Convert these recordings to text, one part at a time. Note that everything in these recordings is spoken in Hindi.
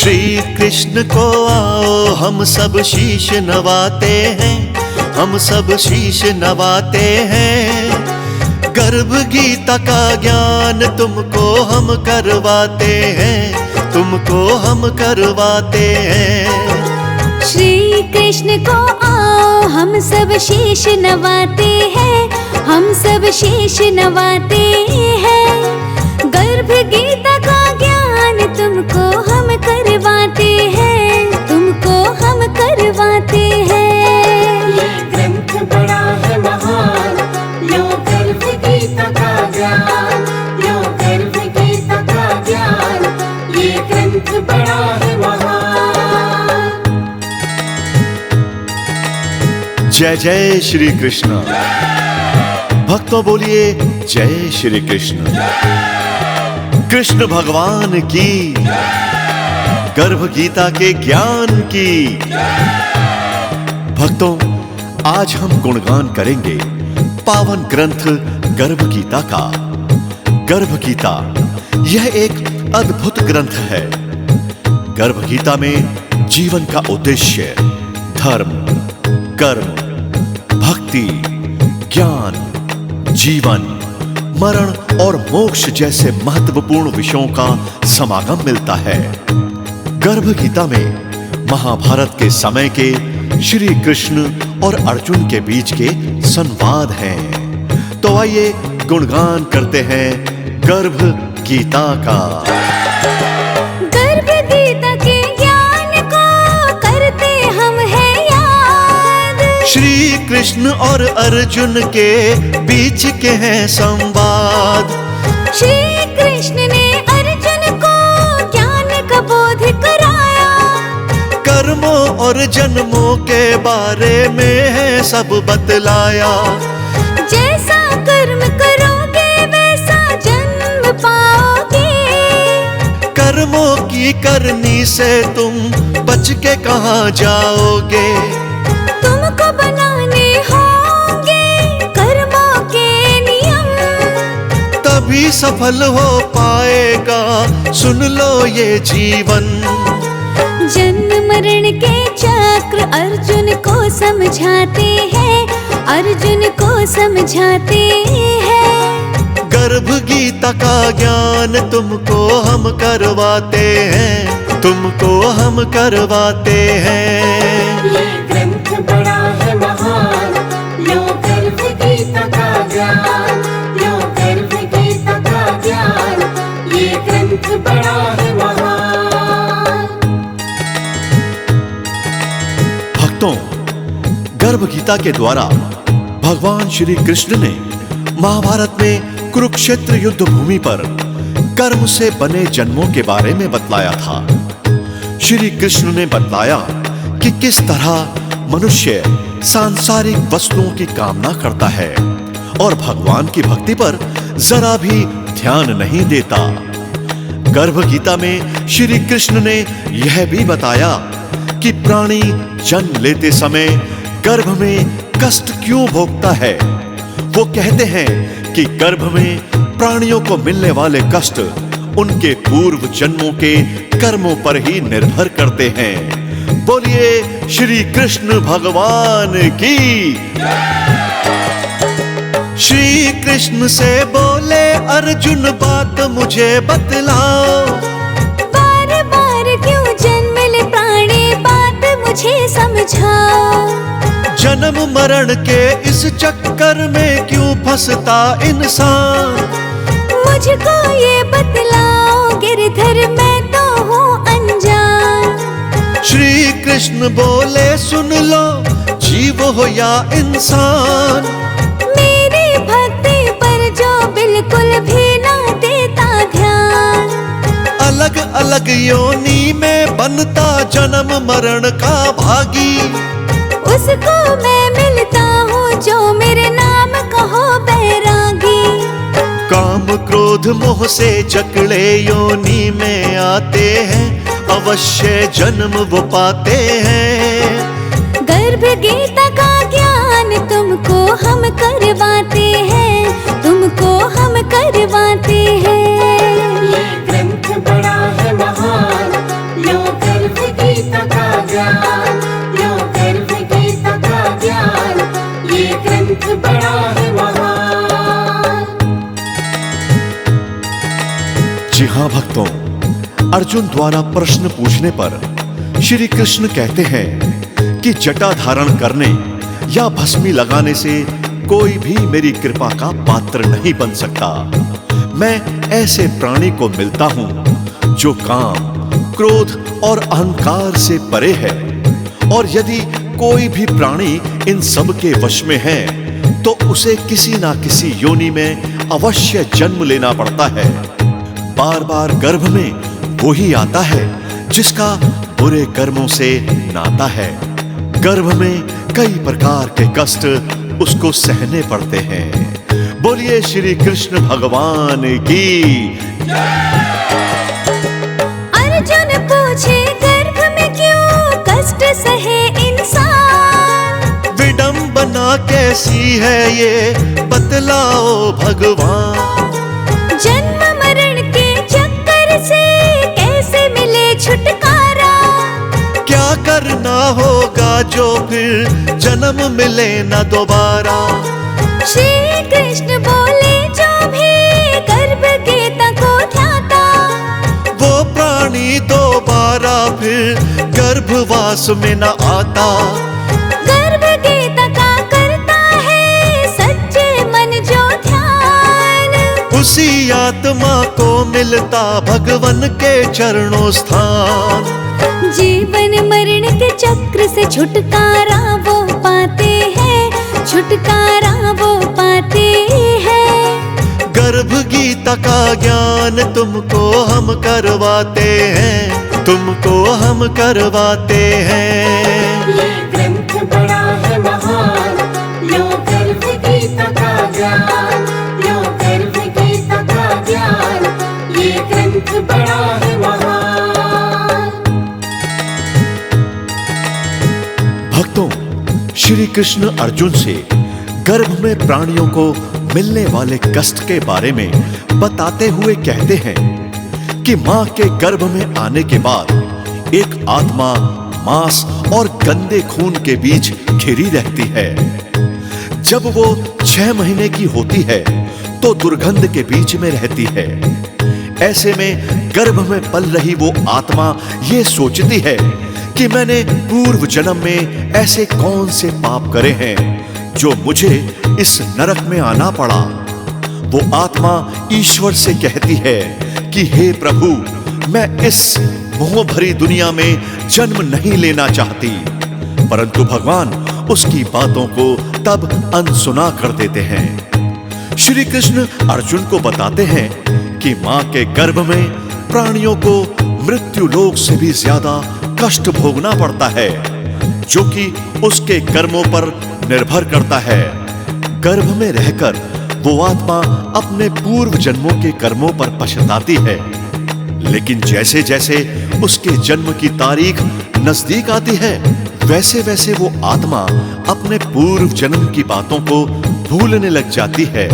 श्री कृष्ण को आओ हम सब शीश नवाते हैं, हम सब शीश नवाते हैं। गर्भ गीता का ज्ञान तुमको हम करवाते हैं, तुमको हम करवाते हैं। श्री कृष्ण को आओ हम सब शीश नवाते हैं, हम सब शीश नवाते हैं। गर्भ गीता का ज्ञान तुमको हम करवाते हैं, तुमको हम करवाते हैं। ये ग्रंथ बड़ा है महान, लो गर्भ गीता का ज्ञान, लो गर्भ गीता का ज्ञान, ये ग्रंथ बड़ा है महान। जय जय श्री कृष्ण। भक्तों बोलिए जय श्री कृष्ण। कृष्ण भगवान की, गर्भ गीता के ज्ञान की। भक्तों आज हम गुणगान करेंगे पावन ग्रंथ गर्भ गीता का। गर्भ गीता यह एक अद्भुत ग्रंथ है। गर्भ गीता में जीवन का उद्देश्य, धर्म, कर्म, भक्ति, ज्ञान, जीवन, मरण और मोक्ष जैसे महत्वपूर्ण विषयों का समागम मिलता है। गर्भ गीता में महाभारत के समय के श्री कृष्ण और अर्जुन के बीच के संवाद हैं। तो आइए गुणगान करते हैं गर्भ गीता का। गर्भ गीता के ज्ञान को करते हम हैं याद। श्री कृष्ण और अर्जुन के बीच के हैं संवाद। श्री कृष्ण ने अर्जुन को ज्ञान का बोध कराया। कर्मों और जन्मों के बारे में है सब बतलाया। जैसा कर्म करोगे वैसा जन्म पाओगे। कर्मों की करनी से तुम बच के कहाँ जाओगे। तुमको बनाने होंगे कर्मों के नियम, तभी सफल हो पाएगा सुन लो ये जीवन। जन्म मरण के चक्र अर्जुन को समझाते हैं, अर्जुन को समझाते हैं। गर्भ गीता का ज्ञान तुमको हम करवाते हैं, तुमको हम करवाते हैं। ये ग्रंथ बड़ा है महान, लो गर्भ गीता का ज्ञान, लो गर्भ गीता का ज्ञान, ये ग्रंथ बड़ा है महान। भक्तों गर्भ गीता के द्वारा भगवान श्री कृष्ण ने महाभारत में कुरुक्षेत्र युद्ध भूमि पर कर्म से बने जन्मों के बारे में बतलाया था। श्री कृष्ण ने बतलाया कि किस तरह मनुष्य सांसारिक वस्तुओं की कामना करता है और भगवान की भक्ति पर जरा भी ध्यान नहीं देता। गर्भ गीता में श्री कृष्ण ने यह भी बताया कि प्राणी जन्म लेते समय गर्भ में कष्ट क्यों भोगता है। वो कहते हैं कि गर्भ में प्राणियों को मिलने वाले कष्ट उनके पूर्व जन्मों के कर्मों पर ही निर्भर करते हैं। बोलिए श्री कृष्ण भगवान की। श्री कृष्ण से बोले अर्जुन बात मुझे बतलाओ। बार बार क्यों जन्म ले प्राणी बात मुझे समझाओ। जन्म मरण के इस चक्कर में क्यों फंसता इंसान। मुझको ये बतलाओ गिरधर मैं तो हूँ अनजान। श्री कृष्ण बोले सुन लो जीव हो या इंसान। मेरी भक्ति पर जो बिल्कुल भी ना देता ध्यान। अलग अलग योनि में बनता जन्म मरण का भागी। उसको मैं मिलता हूँ जो मेरे नाम कहो बैरागी। काम क्रोध मोह से जकड़े योनि में आते हैं, अवश्य जन्म वो पाते हैं। गर्भ गीता का ज्ञान तुमको हम करवाते हैं, तुमको हम करवाते हैं। ये ग्रंथ बड़ा है महान, लो जी हाँ भक्तों, अर्जुन द्वारा प्रश्न पूछने पर श्री कृष्ण कहते हैं कि जटा धारण करने या भस्मी लगाने से कोई भी मेरी कृपा का पात्र नहीं बन सकता। मैं ऐसे प्राणी को मिलता हूं जो काम, क्रोध और अहंकार से परे है, और यदि कोई भी प्राणी इन सब के वश में है तो उसे किसी ना किसी योनि में अवश्य जन्म लेना पड़ता है। बार बार गर्भ में वो ही आता है जिसका बुरे कर्मों से नाता है। गर्भ में कई प्रकार के कष्ट उसको सहने पड़ते हैं। बोलिए श्री कृष्ण भगवान की। अर्जुन पूछे गर्भ में क्यों कष्ट सहे इंसान, विडंबना कैसी है ये बतलाओ भगवान। जन्म मरण के चक्कर से कैसे मिले छुटकारा, क्या करना होगा जो फिर जन्म मिले न दोबारा। श्री कृष्ण बोले जो भी गर्भ गीता को ध्याता, वो प्राणी दोबारा फिर गर्भवास में न आता। गर्भ गीता का करता है सच्चे मन जो ध्यान, उसी आत्मा को मिलता भगवन के चरणों स्थान। जीवन मरण के चक्र से छुटकारा वो पाते हैं, छुटकारा वो पाते हैं। गर्भ गीता का ज्ञान तुमको हम करवाते हैं, तुमको हम करवाते हैं। ये ग्रंथ बड़ा है महान, लो गर्भ गीता का ज्ञान, लो गर्भ गीता का ज्ञान, ये ग्रंथ बड़ा है महान। भक्तों, श्री कृष्ण अर्जुन से गर्भ में प्राणियों को मिलने वाले कष्ट के बारे में बताते हुए कहते हैं कि मां के गर्भ में आने के बाद एक आत्मा मांस और गंदे खून के बीच घिरी रहती है। जब वो 6 महीने की होती है तो दुर्गंध के बीच में रहती है। ऐसे में गर्भ में पल रही वो आत्मा ये सोचती है कि मैंने पूर्व जन्म में ऐसे कौन से पाप करे हैं जो मुझे इस नरक में आना पड़ा। वो आत्मा ईश्वर से कहती है कि हे प्रभु, मैं इस मोह भरी दुनिया में जन्म नहीं लेना चाहती, परंतु भगवान उसकी बातों को तब अनसुना कर देते हैं। श्री कृष्ण अर्जुन को बताते हैं कि मां के गर्भ में प्राणियों को मृत्यु लोक से भी ज्यादा कष्ट भोगना पड़ता है, जो कि उसके कर्मों पर निर्भर करता है। गर्भ में रहकर वो आत्मा अपने पूर्व जन्मों के कर्मों पर पछताती है, लेकिन जैसे जैसे उसके जन्म की तारीख नजदीक आती है, वैसे वैसे वो आत्मा अपने पूर्व जन्म की बातों को भूलने लग जाती है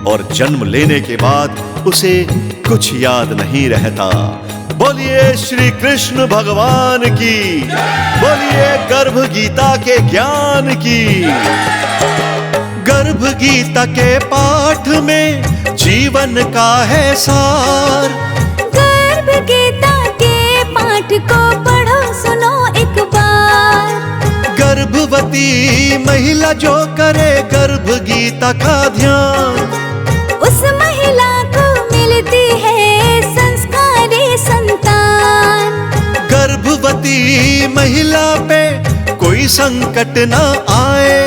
और जन्म लेने के बाद उसे कुछ याद नहीं रहता। बोलिए श्री कृष्ण भगवान की, बोलिए गर्भ गीता के ज्ञान की। गर्भ गीता के पाठ में जीवन का है सार। गर्भ गीता के पाठ को पढ़ो सुनो एक बार। गर्भवती महिला जो करे गर्भ गीता का ध्यान, उस महिला को मिलती है संस्कारी संतान। गर्भवती महिला पे कोई संकट ना आए,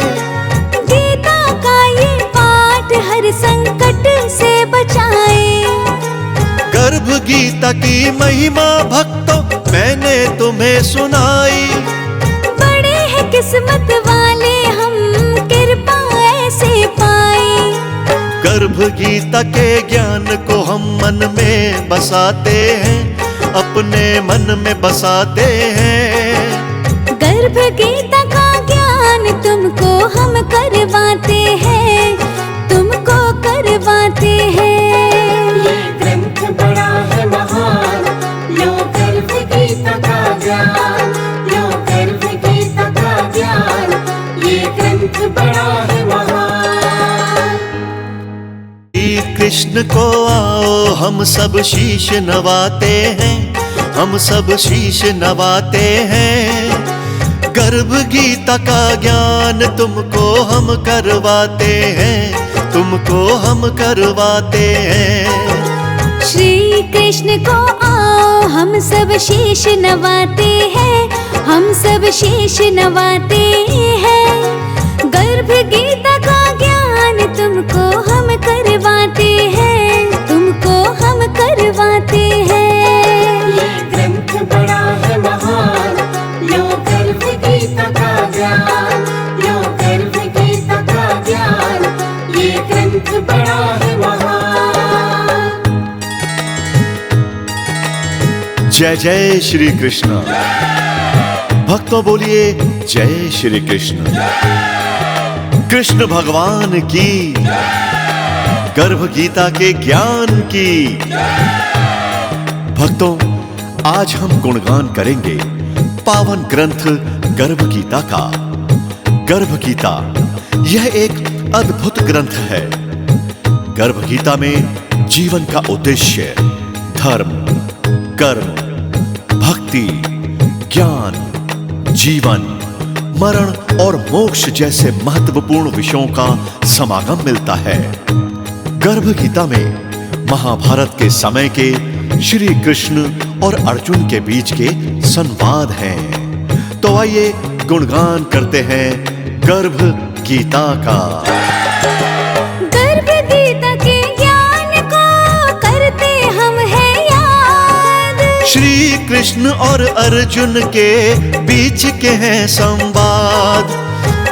गीता का ये पाठ हर संकट से बचाए। गर्भ गीता की महिमा भक्तों मैंने तुम्हें सुनाई। बड़े हैं किस्मत वाले हम, कृपा ऐसे पाए। गर्भ गीता के ज्ञान को हम मन में बसाते हैं, अपने मन में बसाते हैं। गर्भ गीता का ज्ञान तुमको हम करवाते हैं, तुमको करवाते हैं। ये ग्रंथ बड़ा है महान, लो गर्भ गीता का ज्ञान, लो गर्भ गीता का ज्ञान, ये ग्रंथ बड़ा है महान। कृष्ण को आओ हम सब शीश नवाते हैं, हम सब शीश नवाते हैं। गर्भ गीता का ज्ञान तुमको हम करवाते हैं, तुमको हम करवाते हैं। श्री कृष्ण को आओ हम सब शीश नवाते हैं, हम सब शीश नवाते हैं। गर्भ गीता का ज्ञान तुमको हम करवाते हैं, तुमको हम करवाते हैं। ये ग्रंथ बड़ा है महान, लो गर्भ गीता का ज्ञान, लो गर्भ गीता का ज्ञान। ये ग्रंथ बड़ा है महान। जय जय श्री कृष्ण। भक्तों बोलिए जय श्री कृष्ण। कृष्ण भगवान की, गर्भ गीता के ज्ञान की। भक्तों, आज हम गुणगान करेंगे पावन ग्रंथ गर्भ गीता का। गर्भ गीता यह एक अद्भुत ग्रंथ है। गर्भ गीता में जीवन का उद्देश्य, धर्म, कर्म, भक्ति, ज्ञान, जीवन, मरण और मोक्ष जैसे महत्वपूर्ण विषयों का समागम मिलता है। गर्भ गीता में महाभारत के समय के श्री कृष्ण और अर्जुन के बीच के संवाद हैं। तो आइए गुणगान करते हैं गर्भ गीता का। गर्भ गीता के ज्ञान को करते हम हैं याद। श्री कृष्ण और अर्जुन के बीच के हैं संवाद।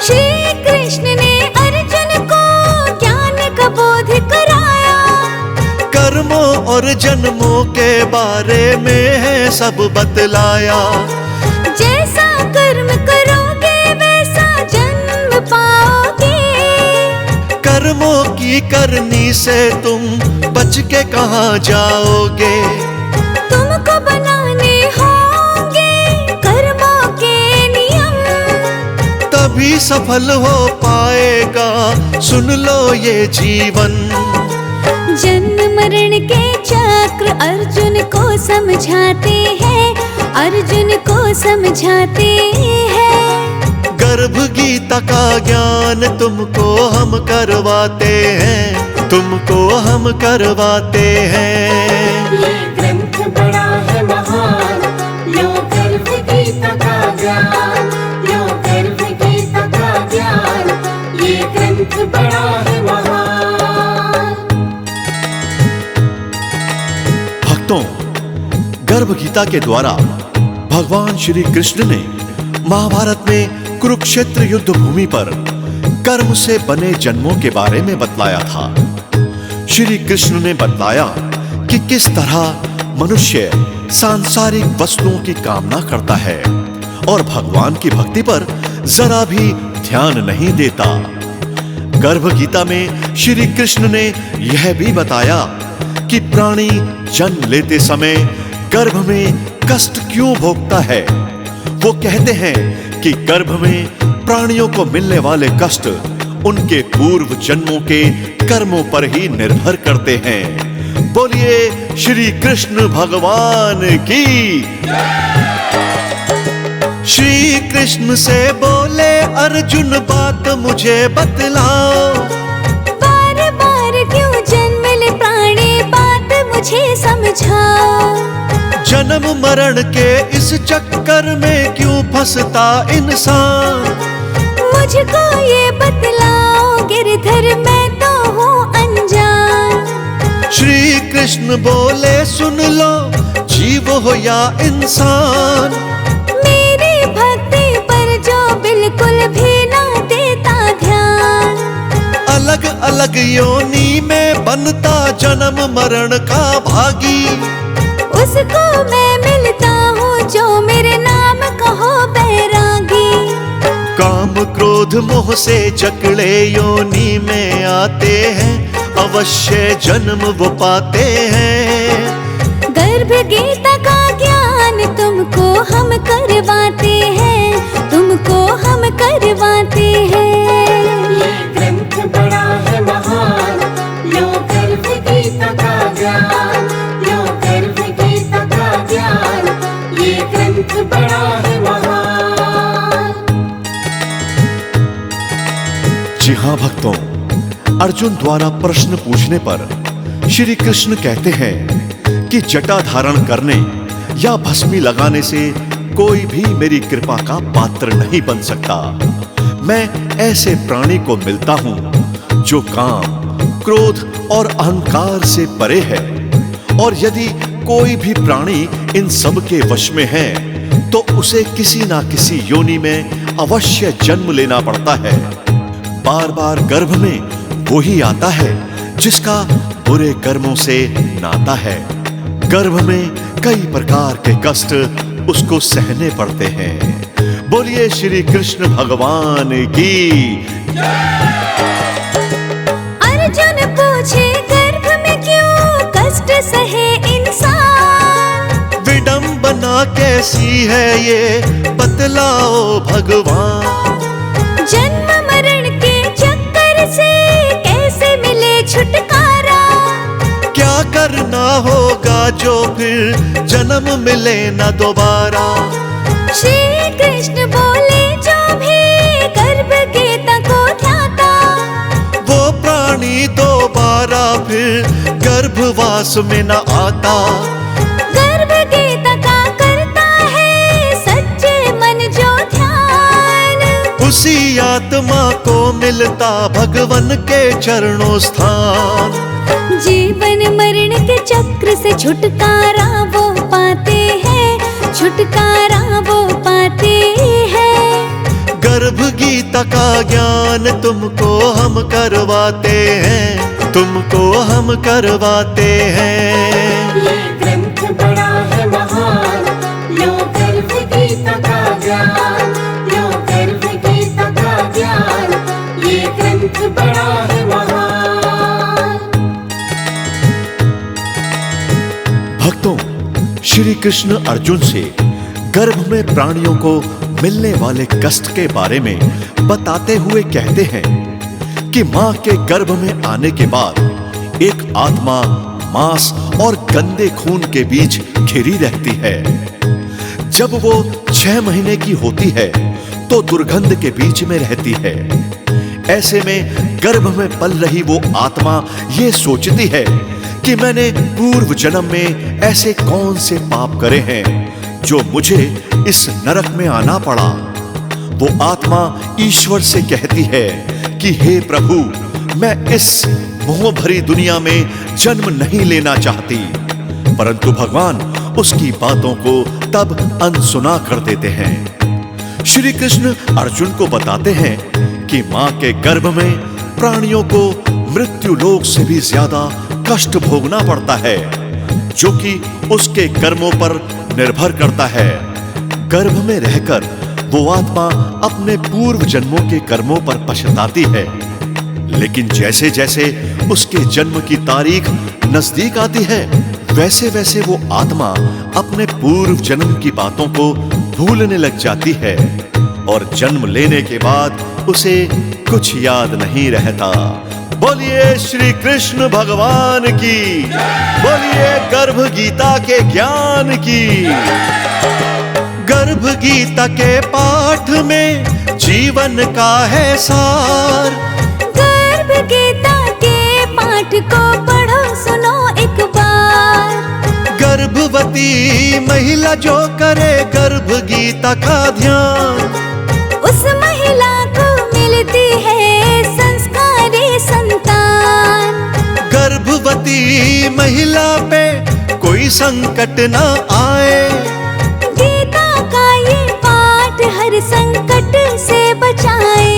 श्री कृष्ण ने अर्जुन को ज्ञान का बोध कराया। कर्मों और जन्मों के बारे में है सब बतलाया। जैसा कर्म करोगे वैसा जन्म पाओगे। कर्मों की करनी से तुम बच के कहाँ जाओगे। तुमको बनाने होंगे कर्मों के नियम। तभी सफल हो पाएगा सुन लो ये जीवन। जन्म मरण के चक्र अर्जुन को समझाते हैं, अर्जुन को समझाते हैं। गर्भ गीता का ज्ञान तुमको हम करवाते हैं, तुमको हम करवाते हैं। ये ग्रंथ बड़ा है महान, लो गर्भ गीता का ज्ञान, लो गर्भ गीता का ज्ञान। ये ग्रंथ बड़ा है महान। भक्तों, गर्भ गीता के द्वारा भगवान श्री कृष्ण ने महाभारत में कुरुक्षेत्र युद्ध भूमि पर कर्म से बने जन्मों के बारे में बतलाया था। श्री कृष्ण ने बतलाया कि किस तरह मनुष्य सांसारिक वस्तुओं की कामना करता है और भगवान की भक्ति पर जरा भी ध्यान नहीं देता। गर्भ गीता में श्री कृष्ण ने यह भी बताया कि प्राणी जन्म लेते समय गर्भ में कष्ट क्यों भोगता है। वो कहते हैं कि गर्भ में प्राणियों को मिलने वाले कष्ट उनके पूर्व जन्मों के कर्मों पर ही निर्भर करते हैं। बोलिए श्री कृष्ण भगवान की। श्री कृष्ण से बोले अर्जुन बात मुझे बतलाओ। बार बार क्यों जन्म ले प्राणी बात मुझे समझाओ। जन्म मरण के इस चक्कर में क्यों फंसता इंसान। मुझको ये बतलाओ गिरधर मैं तो हूँ अनजान। श्री कृष्ण बोले सुन लो जीव हो या इंसान। मेरी भक्ति पर जो बिल्कुल भी ना देता ध्यान। अलग अलग योनि में बनता जन्म मरण का भागी। उसको मैं मिलता हूँ जो मेरे नाम कहो बैरागी। काम क्रोध मोह से जकड़े योनि में आते हैं, अवश्य जन्म वो पाते हैं। गर्भ गीता का ज्ञान तुमको हम करवाते हैं, तुमको हम करवाते हैं। ये ग्रंथ बड़ा है महान, लो गर्भ ज्ञान, लो गर्भ गीता का ज्ञान, ये ग्रंथ बड़ा है महान। जी हाँ भक्तों, अर्जुन द्वारा प्रश्न पूछने पर श्री कृष्ण कहते हैं कि जटा धारण करने या भस्मी लगाने से कोई भी मेरी कृपा का पात्र नहीं बन सकता। मैं ऐसे प्राणी को मिलता हूं जो काम, क्रोध और अहंकार से परे है, और यदि कोई भी प्राणी इन सब के वश में है तो उसे किसी ना किसी योनि में अवश्य जन्म लेना पड़ता है। बार बार गर्भ में वही आता है जिसका बुरे कर्मों से नाता है। गर्भ में कई प्रकार के कष्ट उसको सहने पड़ते हैं। बोलिए श्री कृष्ण भगवान की। अर्जुन पूछे गर्भ में क्यों कष्ट सहे इंसान, विडंबना कैसी है ये बतलाओ भगवान। जन्म मरण के चक्कर से कैसे मिले छुटकारा, क्या करना होगा जो फिर जन्म मिले न दोबारा। श्री कृष्ण बोले जो भी गर्भ गीता को ध्याता, वो प्राणी दोबारा फिर गर्भवास में न आता। गर्भ गीता का करता है सच्चे मन जो ध्यान, उसी आत्मा को मिलता भगवन के चरणों स्थान। जीवन मरण के चक्र से छुटकारा वो पाते हैं, छुटकारा वो पाते हैं। गर्भ गीता का ज्ञान तुमको हम करवाते हैं, तुमको हम करवाते हैं। ये ग्रंथ बड़ा है महान, लो गर्भ गीता का ज्ञान, लो गर्भ गीता का ज्ञान, ये ग्रंथ बड़ा है महान। भक्तों, श्री कृष्ण अर्जुन से गर्भ में प्राणियों को मिलने वाले कष्ट के बारे में बताते हुए कहते हैं कि मां के गर्भ में आने के बाद एक आत्मा मांस और गंदे खून के बीच घिरी रहती है। जब वो 6 महीने की होती है तो दुर्गंध के बीच में रहती है। ऐसे में गर्भ में पल रही वो आत्मा ये सोचती है कि मैंने पूर्व जन्म में ऐसे कौन से पाप करे हैं जो मुझे इस नरक में आना पड़ा। वो आत्मा ईश्वर से कहती है कि हे प्रभु, मैं इस मोह भरी दुनिया में जन्म नहीं लेना चाहती, परंतु भगवान उसकी बातों को तब अनसुना कर देते हैं। श्री कृष्ण अर्जुन को बताते हैं कि मां के गर्भ में प्राणियों को मृत्यु लोक से भी ज्यादा कष्ट भोगना पड़ता है, जो कि उसके कर्मों पर निर्भर करता है। गर्भ में रहकर वो आत्मा अपने पूर्व जन्मों के कर्मों पर पछताती है, लेकिन जैसे जैसे उसके जन्म की तारीख नजदीक आती है, वैसे वैसे वो आत्मा अपने पूर्व जन्म की बातों को भूलने लग जाती है और जन्म लेने के बाद उसे कुछ याद नहीं रहता। बोलिए श्री कृष्ण भगवान की, बोलिए गर्भ गीता के ज्ञान की। गर्भ गीता के पाठ में जीवन का है सार। गर्भ गीता के पाठ को पढ़ो सुनो एक बार। गर्भवती महिला जो करे गर्भ गीता का ध्यान, उस महिला को मिलती है संस्कारी संतान। गर्भवती महिला पे कोई संकट ना आए, गीता का ये पाठ हर संकट से बचाए।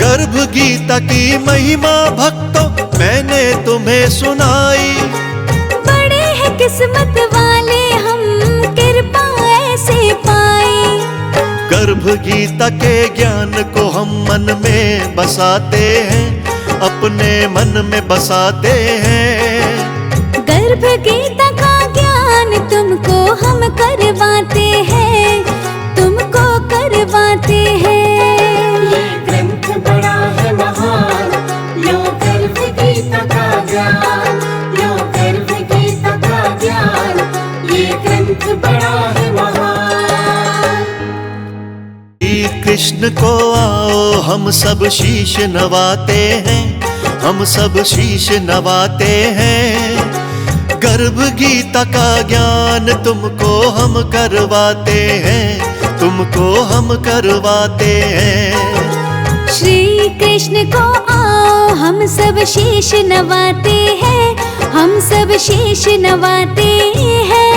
गर्भ गीता की महिमा भक्तों मैंने तुम्हें सुनाई। बड़े हैं किस्मत वाले हम, कृपा ऐसे पाए। गर्भ गीता के ज्ञान को हम मन में बसाते हैं, अपने मन में बसाते हैं। गर्भ गीता का ज्ञान तुमको हम करवाते हैं, तुमको करवाते हैं। ये ग्रंथ बड़ा है महान, लो गर्भ गीता का ज्ञान, लो बड़ा है महान। श्री कृष्ण को आओ हम सब शीश नवाते हैं, हम सब शीश नवाते हैं। गर्भ गीता का ज्ञान तुमको हम करवाते हैं, तुमको हम करवाते हैं। श्री कृष्ण को आओ हम सब शीश नवाते हैं, हम सब शीश नवाते हैं।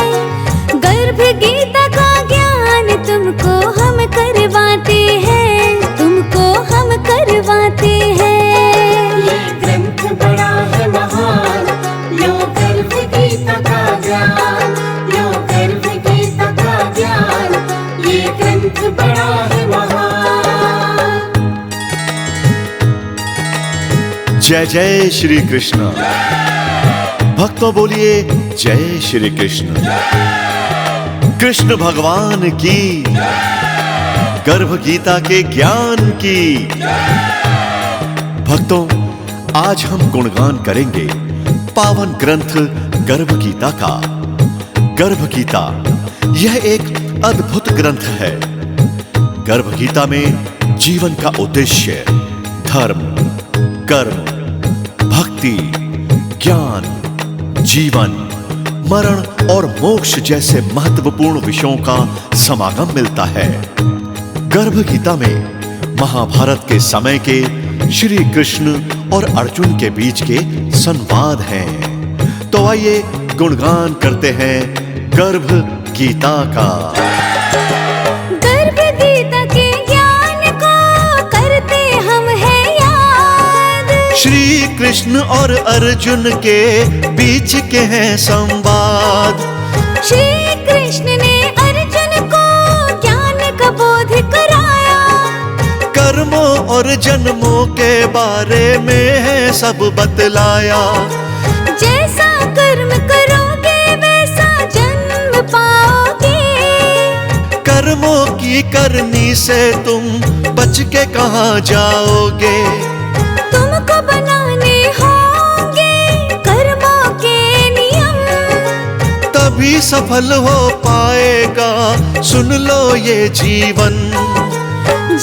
गर्भ गीता का ज्ञान तुमको हम करवाते हैं, तुमको हम करवाते हैं। ये ग्रंथ बड़ा है महान, लो गर्भ गीता का ज्ञान, लो गर्भ गीता का ज्ञान। ये ग्रंथ बड़ा है महान। जय जय श्री कृष्ण। भक्तों बोलिए जय श्री कृष्ण। कृष्ण भगवान की, गर्भ गीता के ज्ञान की। भक्तों आज हम गुणगान करेंगे पावन ग्रंथ गर्भ गीता का। गर्भ गीता यह एक अद्भुत ग्रंथ है। गर्भ गीता में जीवन का उद्देश्य, धर्म, कर्म, भक्ति, ज्ञान, जीवन, मरण और मोक्ष जैसे महत्वपूर्ण विषयों का समागम मिलता है। गर्भ गीता में महाभारत के समय के श्री कृष्ण और अर्जुन के बीच के संवाद हैं। तो आइए गुणगान करते हैं गर्भ गीता का। गर्भ गीता के ज्ञान को करते हम हैं याद। श्री कृष्ण और अर्जुन के बीच के हैं संवाद। श्री कृष्ण ने अर्जुन को ज्ञान का बोध कराया। कर्मों और जन्मों के बारे में है सब बतलाया। जैसा कर्म करोगे वैसा जन्म पाओगे। कर्मों की करनी से तुम बच के कहाँ जाओगे। तुमको बनाने होंगे कर्मों के नियम। तभी सफल हो पाएगा सुन लो ये जीवन।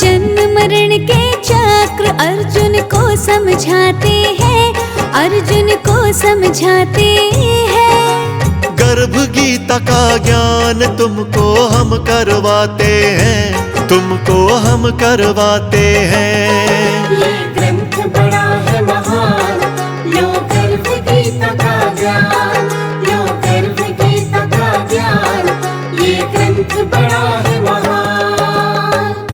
जन्म मरण के चक्र अर्जुन को समझाते हैं, अर्जुन को समझाते हैं। गर्भ गीता का ज्ञान तुमको हम करवाते हैं, तुमको हम करवाते हैं। ये